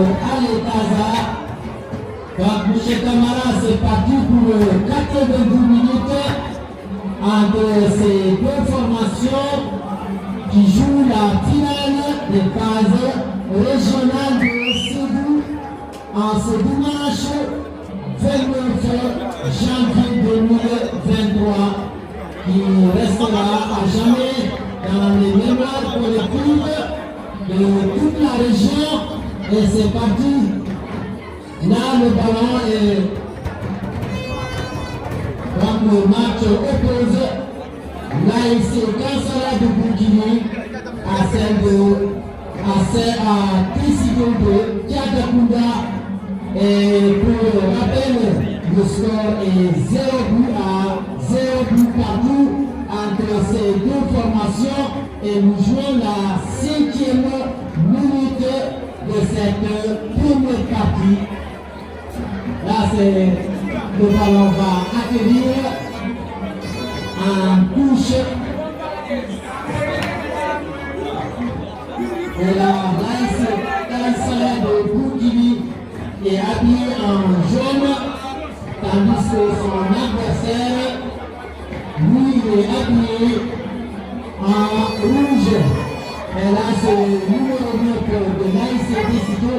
Aletaza. Donc, M. Camara, c'est parti pour 92 minutes entre ces deux formations qui jouent la finale des phases régionales de Ségou en ce dimanche 29 janvier 2023 qui restera à jamais dans les mémoires collectives de toute la région. Et c'est parti. Là, le ballon est donc le match oppose l'AIC Kansala de Bourkini à celle à Tessido de Kiatakunda. Et pour rappel, le score est 0 but à 0 but partout entre ces deux formations et nous jouons la 5e minute de cette première partie. Là, le ballon va atterrir en touche. Et là, l'AS Kansala de Bourkini est habillé en jaune, tandis que son adversaire, lui, est habillé en rouge. Et là, c'est le numéro 9 de l'AIC Tessido.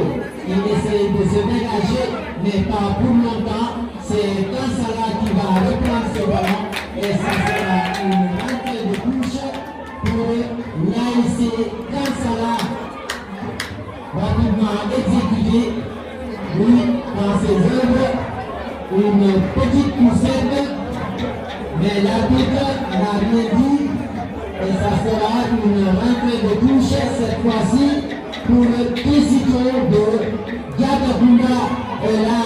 Il essaie de se dégager, mais pas pour longtemps. C'est Kansala qui va reprendre ce ballon. Et ça sera une rentrée de touche pour l'AIC Kansala. Rapidement exécuté. Oui, dans ses œuvres, une petite poussette, mais l'arbitre n'a rien dit et ça sera une rentrée de touche cette fois-ci pour le Tessido de Kiatakunda. Et là,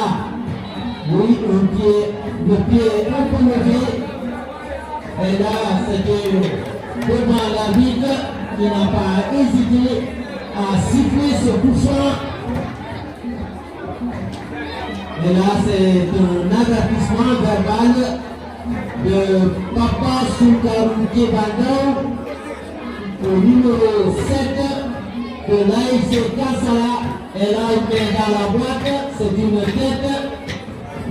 oui, le pied est un peu levé. Et là, c'était devant l'arbitre qui n'a pas hésité à siffler ce coup franc. Et là, c'est un avertissement verbal de Papa Soukarou Kebandao au numéro 7 de l'AIC Kansala. Et là, il met dans la boîte, c'est une tête.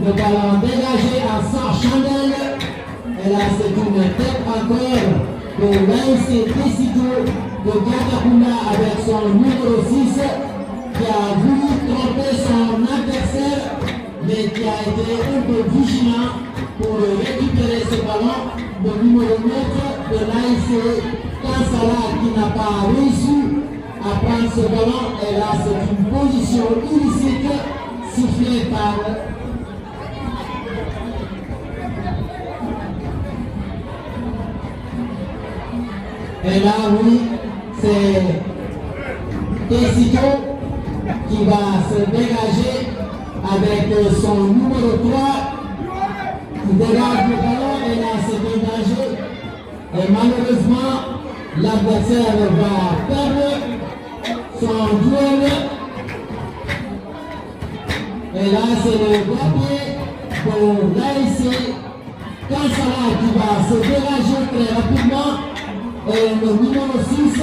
Le ballon dégagé à 100 chandelles. Et là, c'est une tête encore de l'AIC Tessido de Kiatakunda avec son numéro 6 qui a voulu tromper son adversaire, mais qui a été un peu vigilant pour récupérer ce ballon. Le numéro 9 de l'AIC Kansala qui n'a pas réussi à prendre ce ballon. Et là, c'est une position illicite sifflée par et là, oui, c'est Tessido qui va se dégager avec son numéro 3 qui dégage le ballon. Et là, c'est dégagé. Et malheureusement, l'adversaire va perdre son duel. Et là, c'est le gardien de l'AIC Kansala qui va se dégager très rapidement. Et le numéro 6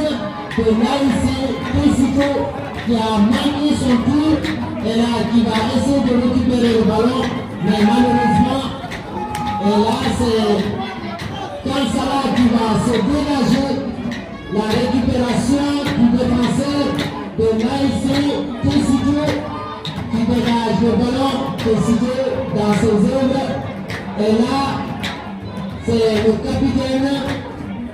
de l'AIC Tessido qui a manqué son tour. Et là, qui va essayer de récupérer le ballon. Mais malheureusement, et là, c'est Kansala qui va se dégager. La récupération du défenseur de l'AIC Tessido qui dégage le ballon Tessido dans ses œuvres. Et là, c'est le capitaine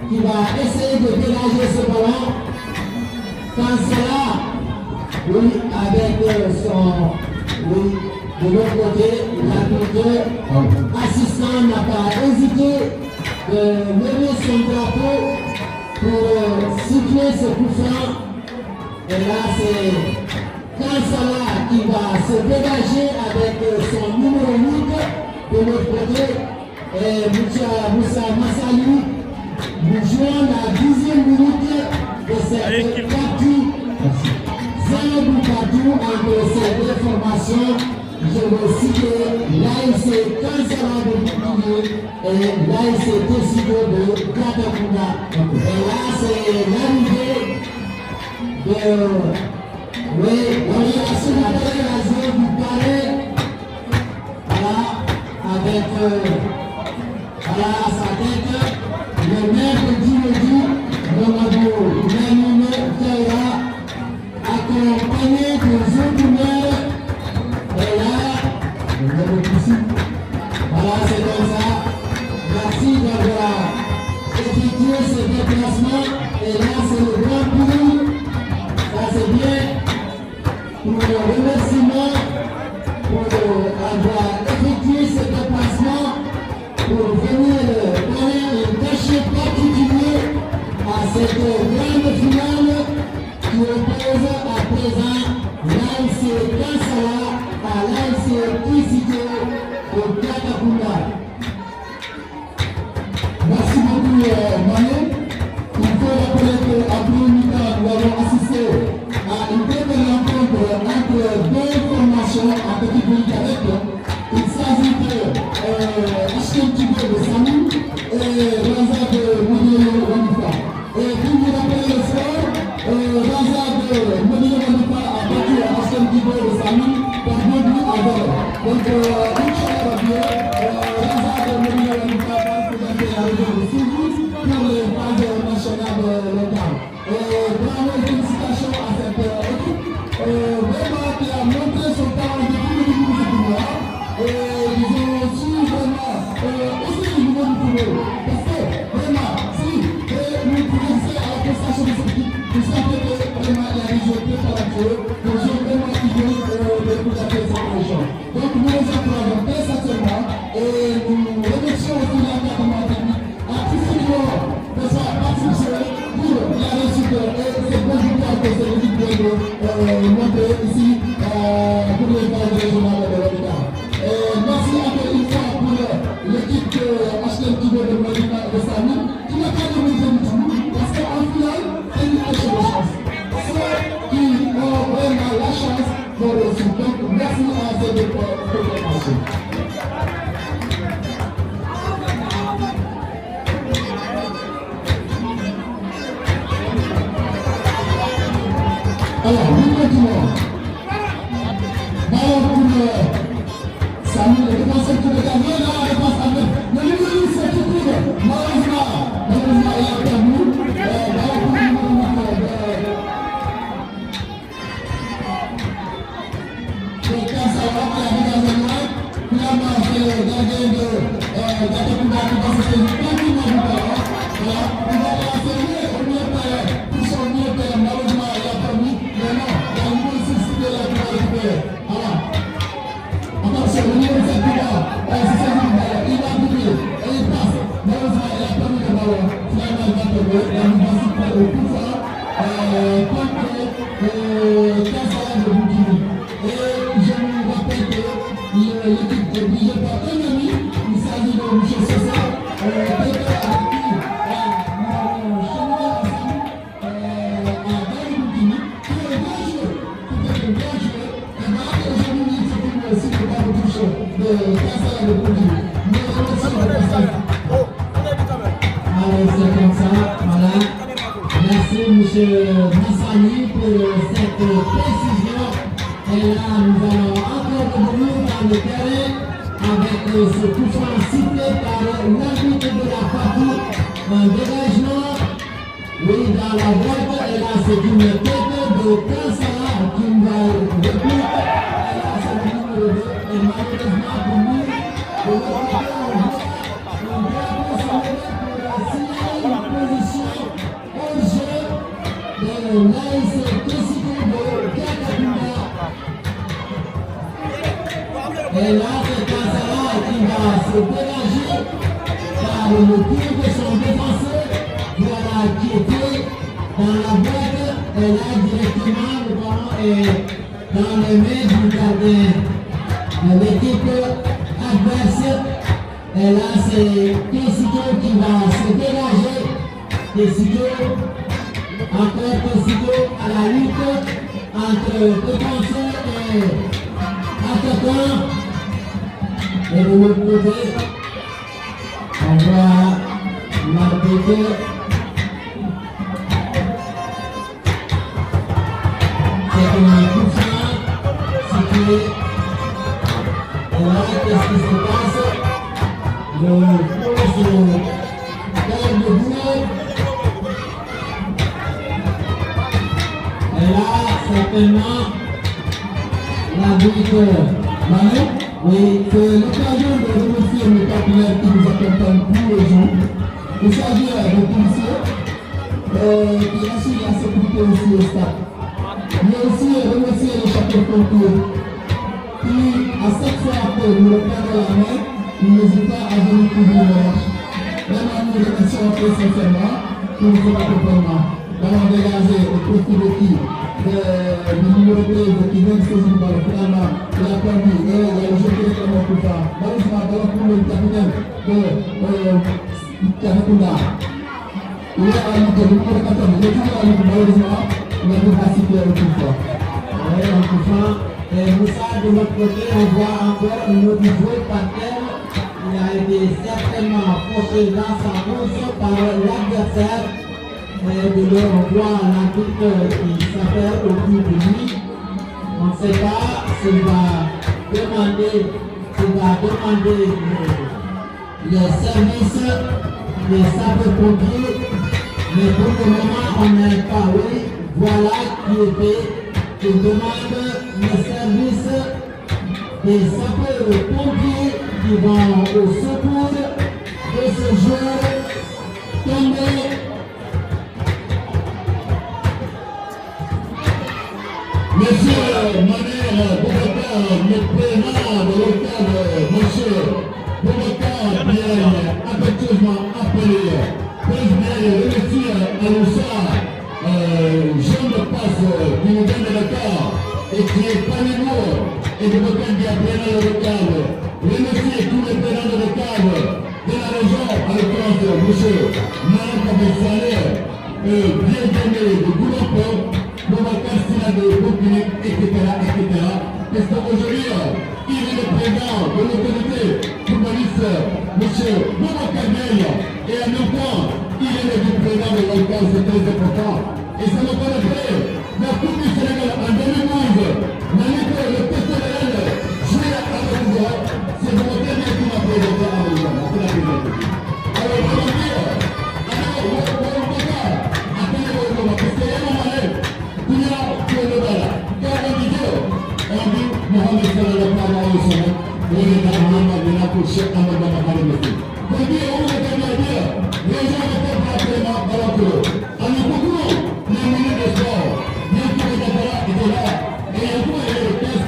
qui va essayer de dégager ce ballon. Kansala, oui, avec son... Oui, de l'autre côté, l'arbitre assistant n'a pas hésité de lever son drapeau pour siffler ce coup franc. Et là, c'est Kansala qui va se dégager avec son numéro 8 de l'autre côté. Et Moussa Massali, nous jouons la 10e minute de cette partie. 0 but partout entre ces deux formations. Je veux citer l'AIC Kansala de Bourkini et l'AIC Tessido de Kiatakunda. Et là, c'est l'arrivée de Oui, on est la solidarité de la zone du palais. Voilà, avec voilà, à sa tête, le maire de Djibouti, Mamadou Nanime Keïra, accompagné des autres maires. Et là, le maire de Poussi. Voilà, c'est comme ça. Merci d'avoir effectué ce déplacement. Et là, c'est le grand prix. Ça, c'est bien. Pour le remerciement, pour avoir effectué ce déplacement, pour venir donner un cachet particulier à cette grande finale qui oppose à présent l'ANC Kansala à l'ANC Kisito au Katakunda. Merci beaucoup, Manu. Il faut rappeler qu'après mi-temps, nous avons assisté à une première rencontre entre deux formations en petit pays cadette. Il s'agit de Ashken Tibo de Samy et Raza de Modelo Wanifa. Et pour vous rappeler le score, Raza de Modelo Wanifa a battu Ashken Tibo de Samy par 2 buts à 0. Donc, Inch'Allah, Raza de Modelo Wanifa va présenter la région de Souzou pour les phases nationales locales. Bravo et félicitations à cette équipe. Vraiment qui a montré son talent depuis le début de ce tournoi. Ils ont su vraiment aussi le niveau du tournoi. Parce que vraiment, si nous progressons à la prestation de cette équipe, vous savez que vraiment il y a des jeux très talentueux, des jeux vraiment qui viennent de nous appeler cette région. Donc nous les encourageons très sincèrement et nous remercions aussi l'encadrement technique à tous ces niveaux de sa participation pour la réussite et cette bonne victoire que cette équipe vient de montrer ici pour les phases régionales de l'État. Merci encore une fois pour l'équipe de HLM Tibo de Medina et de Samy qui n'a pas de métier du tout parce qu'en finale, c'est une question de chance. Ceux qui ont vraiment la chance de réussir. Donc merci à ces deux proclamations. Alors, nous continuons. Ballon pour Samy, le défenseur qui regarde. Là, la défense avec le numéro 7 qui couvre. Malheureusement, il a perdu. Ballon pour le Kansala qui a regardé loin. Finalement, c'est le gardien de Gatakunda qui va se faire tranquillement du ballon. Voilà, il va lancer au milieu pour son milieu terrain. Malheureusement, il a perdu. Mais non, il y a une bonne société là qui va récupérer. Voilà. Attention, le numéro 7 qui va, c'est ça qui va, il va doubler et il passe. Malheureusement, il a perdu le ballon. Finalement, il va tomber. La mouvement se fait au coup fort contre Kansala de Boukini. Et je vous rappelle que l'équipe est dirigée par un ami. Il s'agit de Michel Sosa. Allez, c'est comme ça, voilà. Merci M. Massani pour cette précision. Et là, nous allons encore revenir dans le terrain avec ce coup franc sifflé par l'arbitre de la partie. Un dégagement, oui, dans la boîte. Et là, c'est une tête de Kansala qui va reprendre. Et là, c'est le numéro 2. Et malheureusement pour nous, le et là, c'est Kansala qui va se dégager par le coup de son défenseur. Voilà, qui était dans la boîte. Et là, directement, le ballon est dans les mains du gardien de l'équipe adverse. Et là, c'est Tessito qui va se dégager. Tessito, encore Tessito à la lutte entre défenseur et attaquant. Et de l'autre côté, on voit l'arbitre. C'est coup franc situé. Et là, qu'est-ce qui se passe? Le flot se perd de bout. Et là, certainement, l'arbitre Manu, oui, c'est l'occasion de remercier mes partenaires qui nous accompagnent tous les jours. Il s'agit de policiers qui assurent la sécurité aussi au stade. Mais aussi remercier les sapeurs-pompiers qui, à chaque fois que nous le prenons la main, ils n'hésitent pas à venir couvrir le match. Vraiment, nous remercions très sincèrement pour cet accompagnement. Nous avons dégagé au profit de qui? Du numéro 13 qui vient de saisir par le finalement, il a perdu et il a jeté le ballon pour ça. Malheureusement, ballon pour le capitaine de Karakunda. Il est à l'unité, le numéro 14, il est toujours à l'unité, malheureusement, il a dû participer à l'autre fois. Oui, en tout cas, et Moussa, de l'autre côté, on voit encore une autre joueur par terre. Il a été certainement fauché dans sa course par l'adversaire. Et de là, on voit l'arbitre qui s'appelle autour de lui. On ne sait pas s'il va demander les services des sapeurs-pompiers. Mais pour le moment, on n'a pas, oui, voilà qui demande les services des sapeurs-pompiers qui vont au secours de ce joueur tombé. Monsieur Manel Boubacar, le président de l'hôtel, monsieur Boubacar Biel, affectueusement appelé président remercie Aloussa, jeune de passe du Nouvel de Dakar, et qui est parmi nous, et Boubacar qui a pris le local. Remercie tous les présidents de Dakar, de la région, à l'occurrence, monsieur Manan Kabessale, bienvenue de Goulampo. Boubacar Sina de Boukinik, etc. Parce qu'aujourd'hui, il est le président de l'autorité footballiste, M. Boubacar Biel, et en même temps, il est le vice-président de l'OCAN, c'est très important. Et ça me connaît la Coupe du Sénégal en 2012, le PCL, joué à Amadouza, c'est Boubacar Biel qui m'a présenté à Amadouza, c'est la présenté. Alors, je veux dire, Boubacar, appelez-moi, parce qu'il y a un moment, on dit Mohamed sallallahu alayhi wa sallam, on est dans Mohamed de la Cheikh Ahmed Baba Mekki. On dit, on est dans la vie, les gens ne peuvent pas vraiment alors que, en beaucoup, les minutes de sport, bien que les Dakara étaient là, et un coup, il y a le test,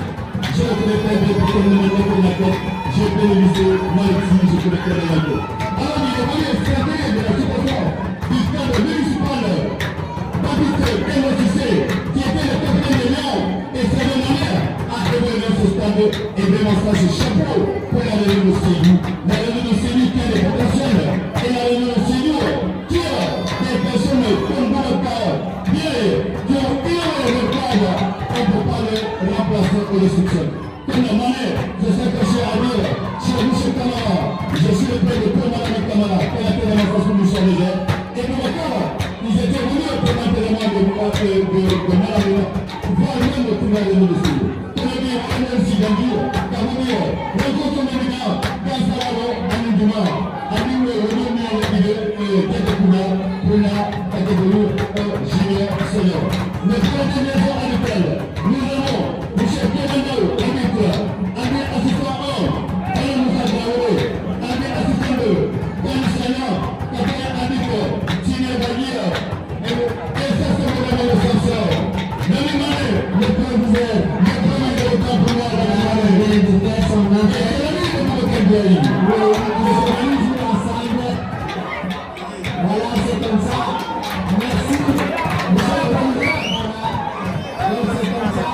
je le connais très bien, parce que je me mets la tête, j'ai fait le lycée, moi ici, je connais très bien la tête. Alors, il a fallu extraire de la situation du cadre municipal, Baptiste MOTC, qui était le capitaine de Lyon, et sa manière à revenir ce stade et démontrer ce chapeau pour la réunion de Sédou. La réunion de Sédou qui a des potentiels, et la réunion de Sédou qui a des personnes comme Boubacar, bien, qui ont énormément de cadre, on ne peut pas les remplacer ou les soutiennent. Comme la manière, je sais que chez Amir, chez Michel Camara, je suis le père de Paul Madame Camara, qui a été dans la façon du Charles et Boubacar, ils étaient venus au présentement de Malamina, voire même de trouver les de Sédou. On a dit, on a aussi dans Dieu, Kamamio, rencontre Médina, Gansarado, Aninduma, Anindou, Renomé, Tekekuna, pour la catégorie junior senior. Mais pour la dernière fois à l'école, nous avons M. Kevendo, arbitre, arbitre assistant 1, Alain Moussa Traoré, arbitre assistant 2, Yannis Sagnan, quatrième arbitre, Senior Baguire, et ça c'est pour la même sanction. Même année, le proviseur, le premier de l'OTAN pour moi, la année de faire son entrée. Et l'année de Boubacar Biel. Oui, ils sont venus jouer ensemble. Voilà, c'est comme ça. Merci. Monsieur le président. Donc c'est comme ça.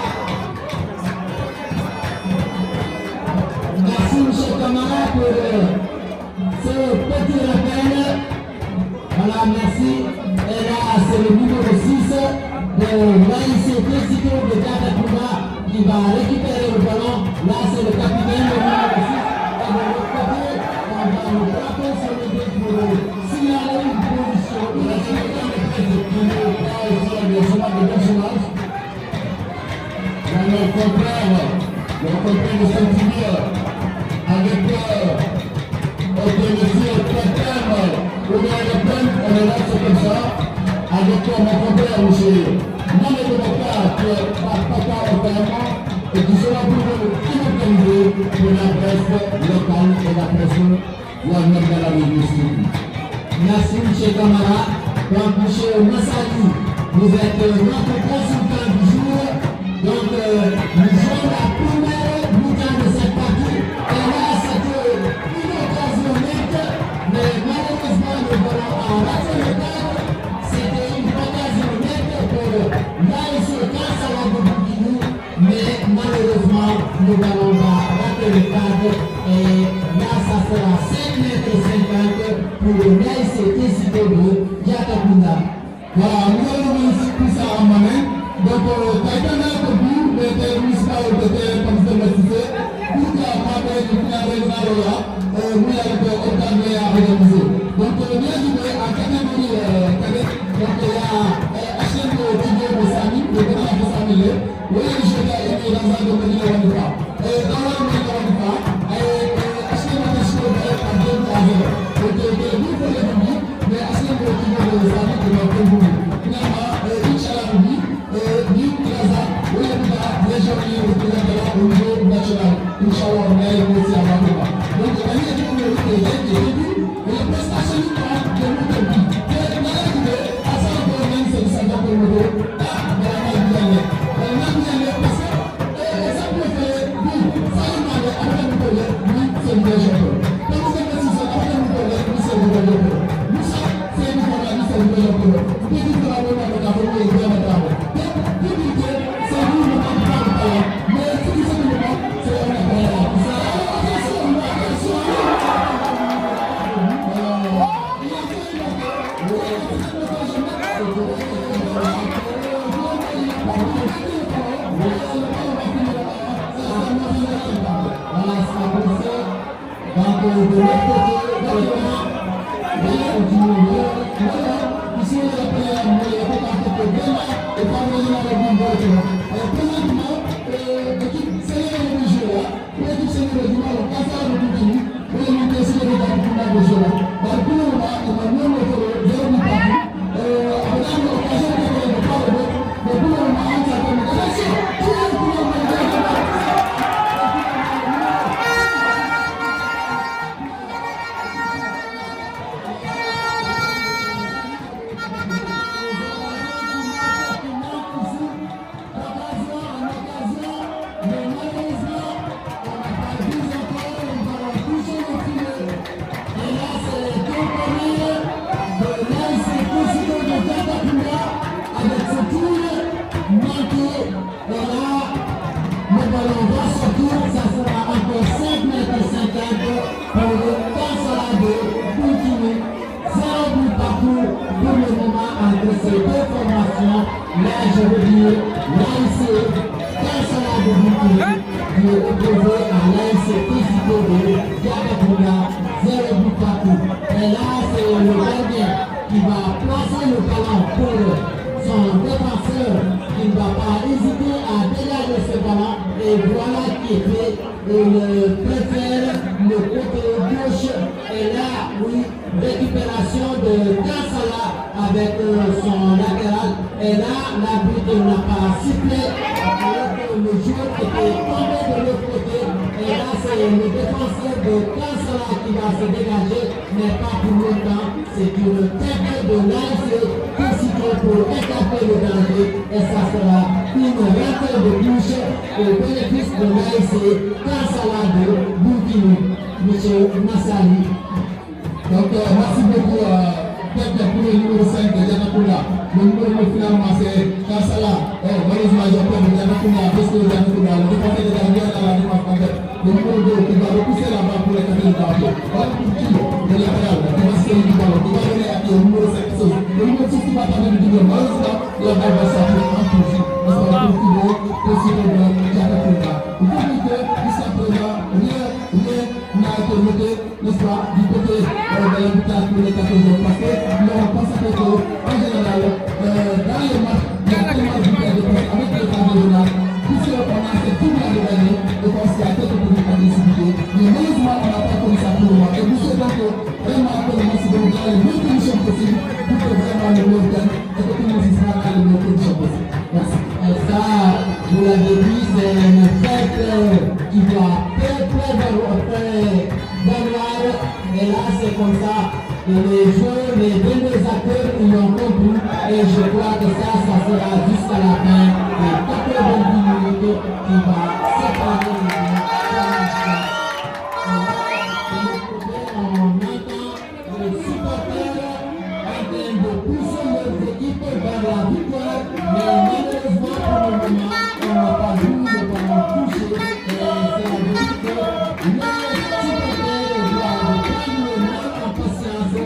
Merci monsieur Camara pour ce petit rappel. Voilà, merci. Et là, c'est le numéro 6 de l'AICT Cito de Katakouba qui va récupérer le ballon. Là, c'est le capitaine, le numéro 6. Et de l'autre côté, on va le frapper sur le dé pour signaler une position. Il a signé dans le test qui n'est pas aussi un des chômages de bon chômage. le contraire de Saint-Hilaire, avec monsieur Petem, ou bien le Pen, on est là, c'est comme ça, avec mon contraire, monsieur. Non, mais le cas que papa opéralement, et qui sera pour nous inorganisé pour la presse locale et la presse de la région. Merci, M. Kamara. Donc, M. Massali, vous êtes notre consultant du jour. Donc, nous jouons la première mi-temps de cette partie. Et là, c'était une occasion nette, mais malheureusement, nous allons en rater le cadre. C'était une occasion nette pour l'AS Kansala de Bourkinou, mais malheureusement, nous allons rater le cadre. Et là, ça sera 5,50 m pour le l'AS Kessito de Yakapunda. Voilà, nous allons tout ça en main. Donc, Taïtana Kobu, le municipal de comme je le disais, pour la part de la Résarola, nous avons obtenu à organiser. Donc, bien joué en catégorie cadet. Donc, il y a HM Tigo Bosami, le grand Bosami, oui, je vais être dans un domaine de Wanda. Dans le domaine de Wanda, HM Tigo Bosami, donc, nous pour les publics, mais HM Tigo Bosami, c'est notre public. Finalement, Inch'Allah, New Plaza, oui, les gens qui représentent au niveau national, Inch'Allah, on est aussi à Bangkok. Donc, la ligne est pour le début, et la prestation du temps de notre vie. Et la ligne est à 100 même c'est le salaire pour le dos. Ah, mais la main bien est. La main bien est parce que, et ça peut faire, oui, ça y est, après nous connaît, oui, c'est le meilleur champion. Donc, vous avez 6 ans, après nous connaît, oui, c'est le meilleur champion. Nous, ça, c'est nous qu'on a dit, c'est le meilleur champion. Vous pouvez dire que la bonne avec la bonne et bien avec la bonne. possible pour que vraiment le monde gagne et que tout le monde s'y sera dans les meilleures conditions possibles. Merci. Et ça, vous l'avez dit, c'est une fête qui doit très valoir. Et là, c'est comme ça. Et les jeux, les deux acteurs, ils l'ont compris. Et je crois que ça sera jusqu'à la fin de 90 minutes qui va séparer les deux. On entend les supporters en train de pousser leurs équipes vers la victoire. Mais malheureusement, pour le moment, on n'a pas vu le ballon touché. Et c'est la vérité que les supporters doivent prendre le mal en patience.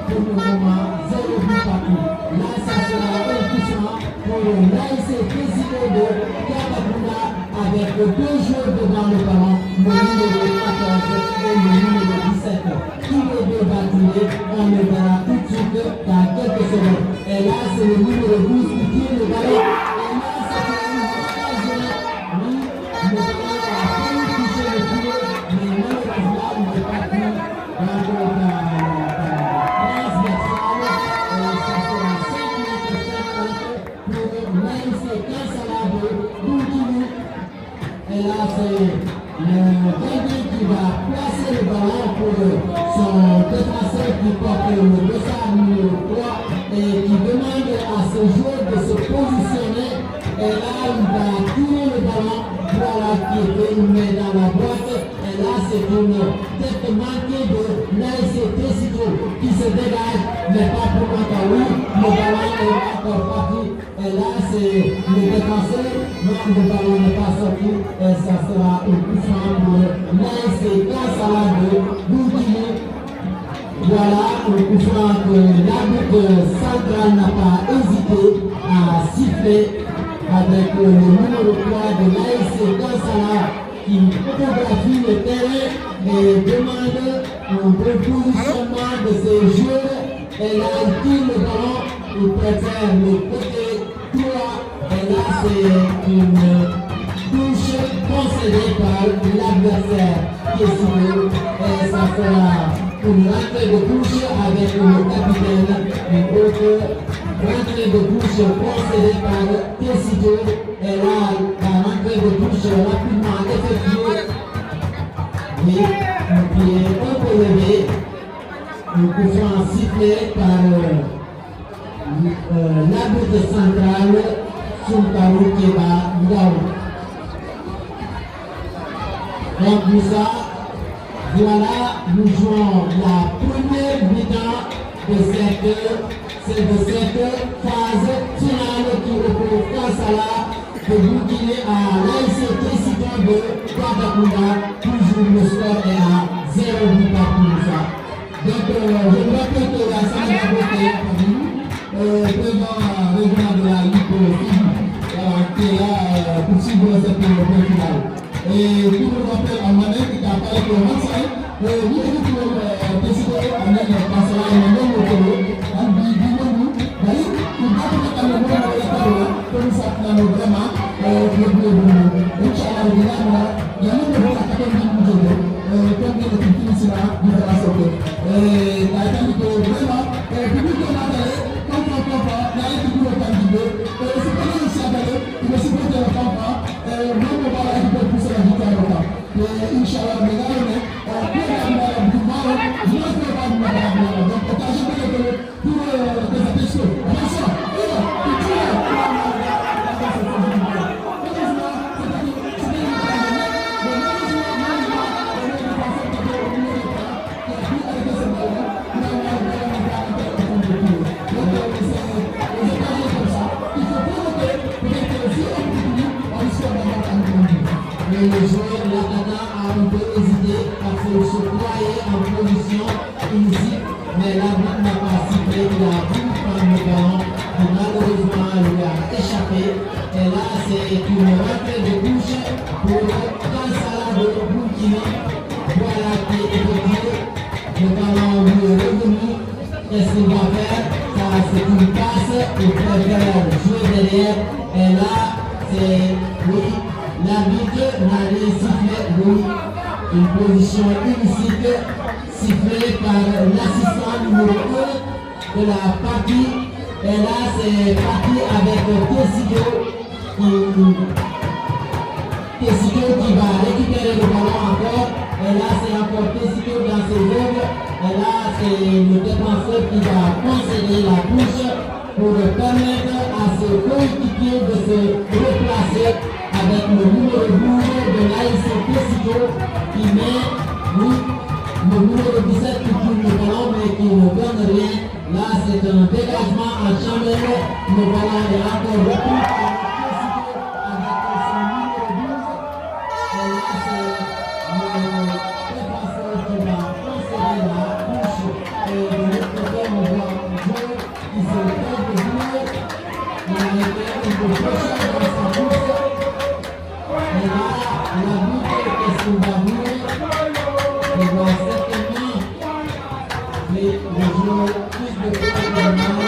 Pour le moment, 0 but partout. Là, ça sera un puissant pour l'ASC Président de Kabakounda avec 2 joueurs devant le ballon, le numéro 14 et le numéro 17. Tous les deux va tirer, on le verra tout de suite dans quelques secondes. Et là, c'est le numéro 12 qui tire le ballon. Et là, c'est une occasion. Oui, le ballon a failli toucher le pied, mais malheureusement, il n'est pas pu dans transversale. Et ça sera 5 mètres 50 pour l'ASC Kansalade Bourkini. Et là, c'est le gardien qui va placer le ballon pour son défenseur qui porte le dossard numéro 3 et qui demande à ce joueur de se positionner. Et là, il va tirer le ballon. Voilà qui est mis dans la boîte. Et là, c'est une tête manquée de l'ASC Tessico qui se dégage, mais pas pour Makaoui. Le ballon est encore parti. Et là, c'est le défenseur. Non, le ballon n'est pas sorti. Et ça sera un coup franc pour l'ASC Kansalade Bourkini. Voilà un coup franc que l'arbitre central n'a pas hésité à siffler avec le numéro 3 de l'ASC Kansalade qui photographie le terrain et demande un repositionnement de ses joueurs. Et là, il tire le ballon, il préfère le côté 3. Et là, c'est une touche concédée par l'adversaire qui est sur. Et ça fera une rentrée de touche avec le capitaine, une autre rentrée de touche concédée par Tessido. Et là, la rentrée de touche rapidement effectuée. Oui, un pied un peu levé. Nous pouvons siffler par l'arbitre central Sultanou Keba Ngaou. Donc nous ça, voilà, nous jouons la première mi-temps de cette phase finale qui oppose Kansala de Bourkini à l'ASC Président de Kabakounda. Toujours le score est à 0 but pour ça. Donc, je me rappelle que la salle a voté président régional de la Ligue qui est là pour suivre cette point finale. Et tout le monde rappelle à Manet qui a parlé de Marseille, nous avons décidé avec le Kansala et le nom de Tolo, en Bidou, d'ailleurs, nous avons fait le nom de Tolo, comme ça, vraiment, Inch'Allah, il y a un nouveau académie de Tolo. Comme il est ici là, il va sortir. La famille de vraiment, public de Nathalie, comme on comprend, il y a un petit peu de candidat. C'est pas lui ici à Nathalie, il me supporte le comprend. Même on va la récupérer pour se la victoire au camp. Inch'Allah, mais là, on est bien du mal, je ne peux pas me faire. Donc, occasion de pour des attentions. Attention, le joueur l'attaquant a un peu hésité parce qu'il se croyait en position illicite, mais l'arbitre n'a pas sifflé, il a pu prendre le ballon, et malheureusement il lui a échappé. Et là c'est une rentrée de touche pour Kansala de Bourkini. Voilà qui est effectué, le ballon lui est revenu. Qu'est-ce qu'il va faire? Ça c'est une passe, il préfère jouer derrière. Et là c'est oui. L'arbitre n'a rien sifflé, oui, une position illicite sifflée par l'assistant numéro 1 de la partie. Et là, c'est parti avec Tessico qui va récupérer le ballon encore. Et là, c'est encore Tessico dans ses œuvres. Et là, c'est le défenseur qui va concéder la touche pour permettre à ses coéquipiers de se replacer avec le numéro 12 de l'AS Tessico qui met le numéro 17 qui tourne le ballon mais qui ne donne rien. Là, c'est un dégagement en chambre. Le ballon est encore repris par Tessico avec son numéro 12. Et là, c'est le défenseur qui va concéder la touche. Et de l'autre côté, on voit un joueur qui se tente de jouer. Il a été un peu prochain dans sa course. Et là, la lutte est sur la mur. Il va certainement les joueurs plus de temps de mal.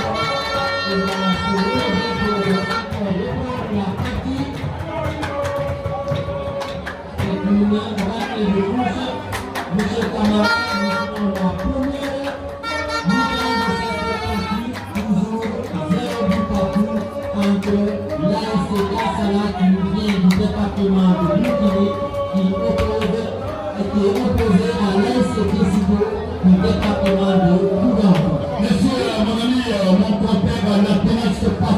Il va se lever pour reprendre la partie. Et puis, on va les rouges. Monsieur Kamara, nous sommes la première mi-temps de cette partie. Toujours 0 but partout entre l'AS Kassala qui nous vient du département de Boukini qui est opposé à l'AS Tessico du département de Bougambo. Monsieur, mon ami, mon compère n'a pénètre pas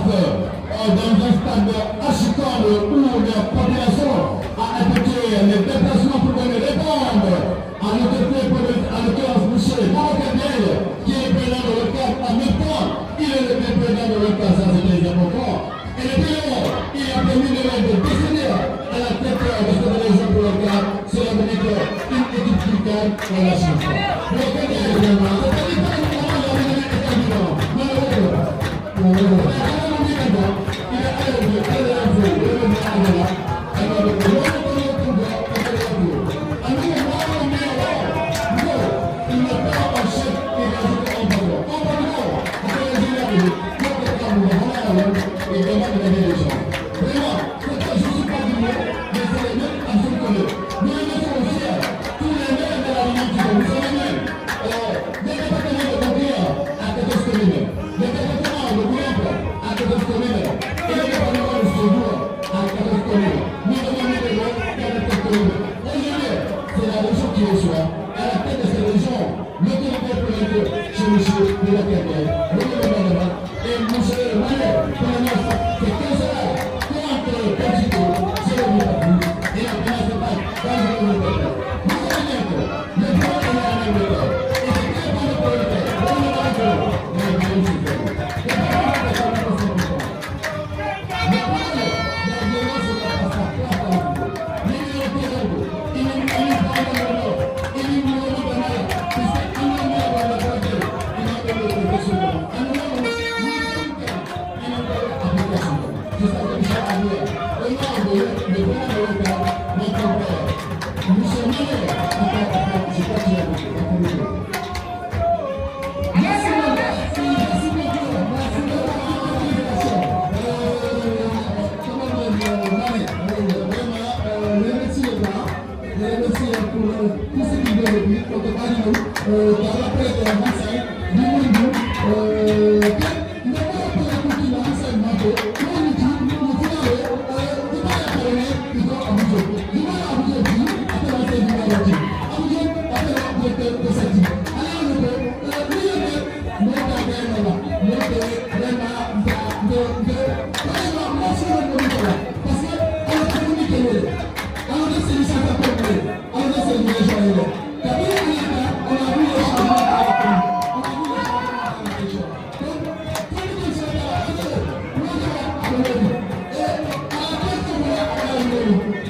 dans un stade archicole où la population a effectué les déplacements pour donner les bombes à l'occurrence Michel Marocabel, qui est le président de l'OCAP en même temps. Il est le président de l'OCAP, ça c'est les avocats. Et le président, il a permis de décider à la tête de cette région pour l'OCAP. Cela veut dire qu'une équipe qui gagne, on la change pas. Le président,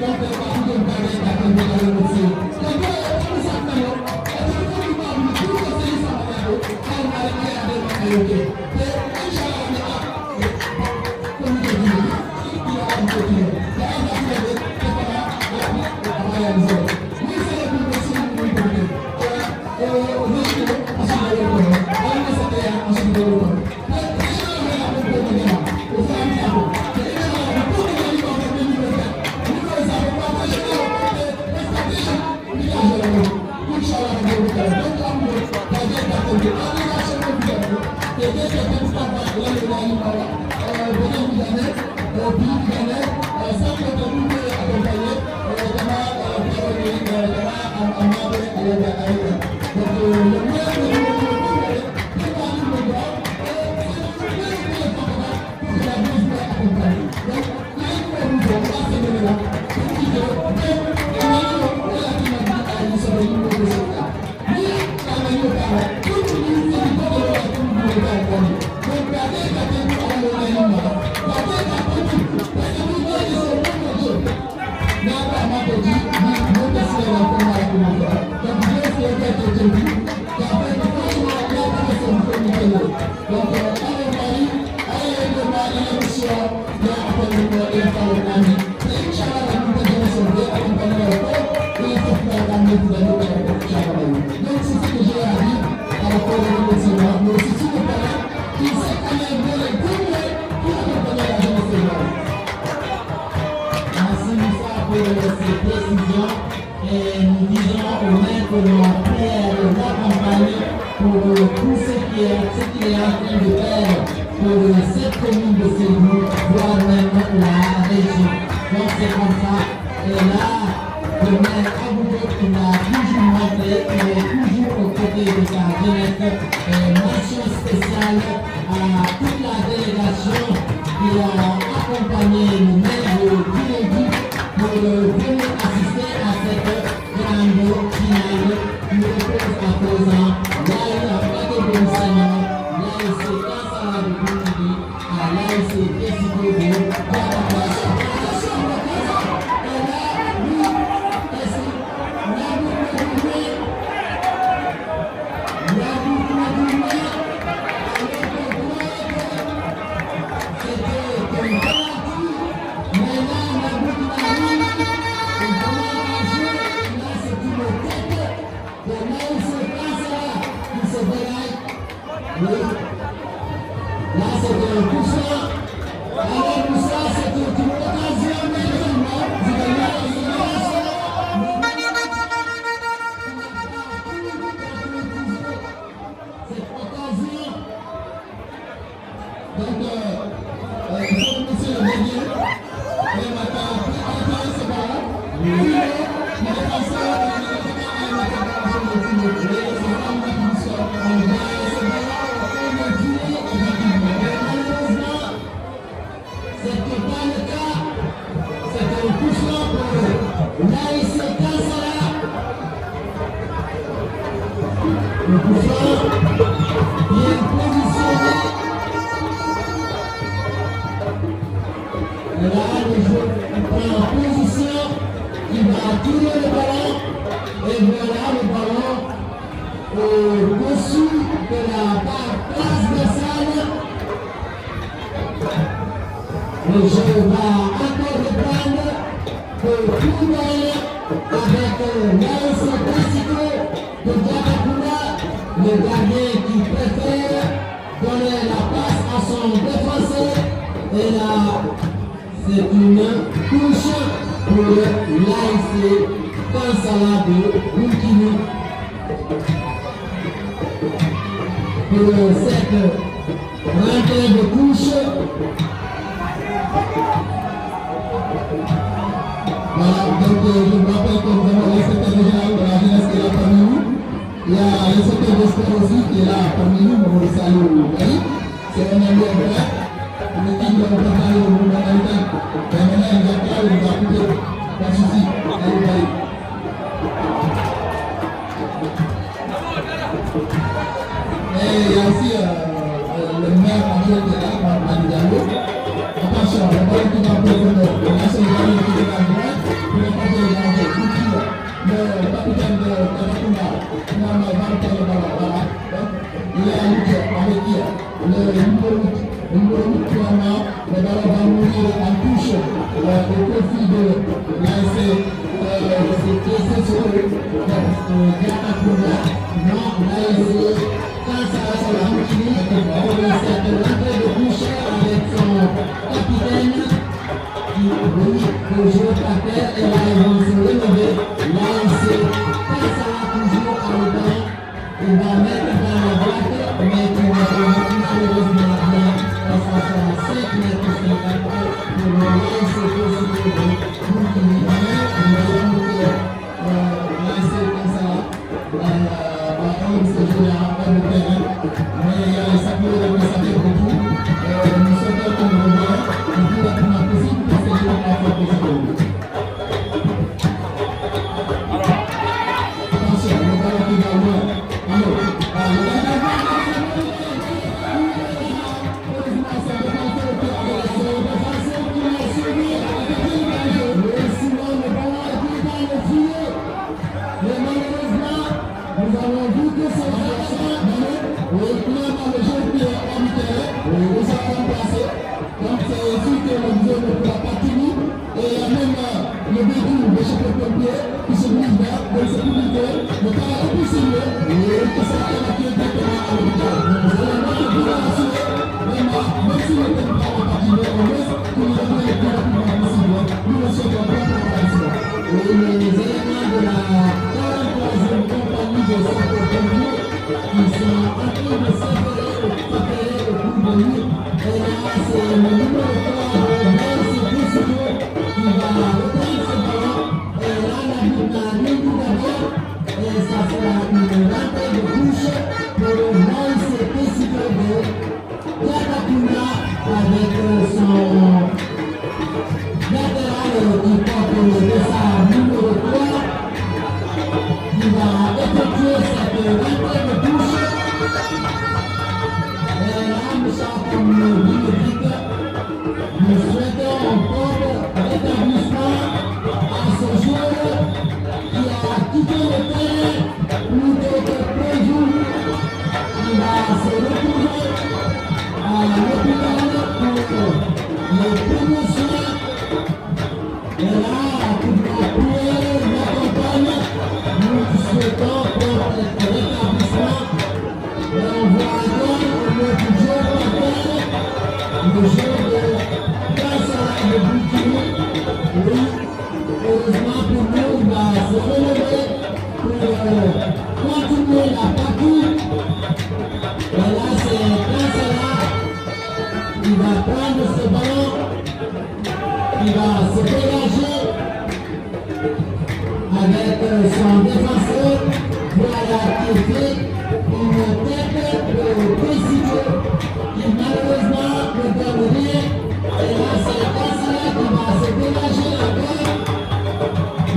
Thank you. le chef de pompier, qui se brise là, dans le sécurité, le cas est plus sérieux, et que ça va évacuer directement à l'hôpital. C'est la moindre de la rassurer, même si le thème pas en particulier, on laisse que nous avons le plus rapidement possible. Nous le souhaitons bien pour l'accident. Et les éléments de la 43e compagnie de sapeurs-pompiers qui sont en train de s'affairer au coup de nuit. Et là, c'est le numéro 3, Nancy Décido, qui va reprendre ce ballon. Et là, la ligne d'abord, et ça sera une rentrée de touche pour Nancy Décido de Yakapuna avec son latéral qui porte le dossard numéro 3 qui va effectuer cette rentrée de touche. Et là, nous sommes comme vous le dites, nous souhaitons encore rétablissement à ce joueur qui a quitté le terrain plus tôt que prévu. Il va se retrouver à l'hôpital pour les premiers soins. Et là, pour prière m'accompagne, nous souhaitons pour le rétablissement. Et on voit encore notre jeu patel, le jeu de Kansala de Boukini. Oui, heureusement pour nous, il va se relever pour continuer la partie. Et là, c'est Kansala qui va prendre ce ballon, qui va se dégager avec son défenseur. Voilà qui fait une tête de Décido qui malheureusement ne donne rien. Et là, c'est Kansala qui va se dégager encore.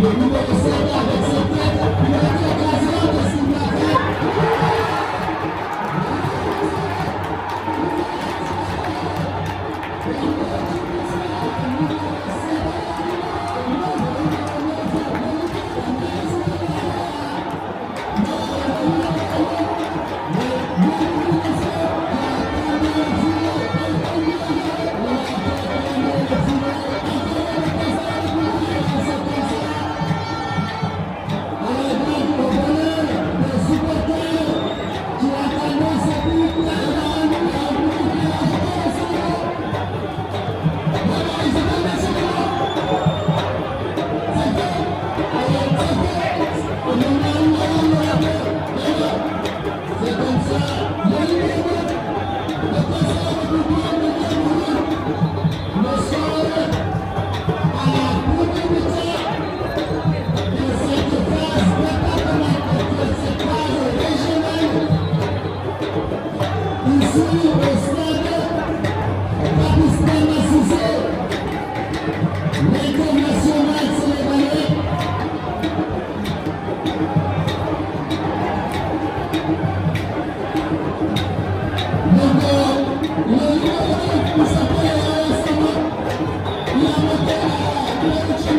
Le numéro 7 avec cette tête, il a eu l'occasion de s'y battre. Let's go.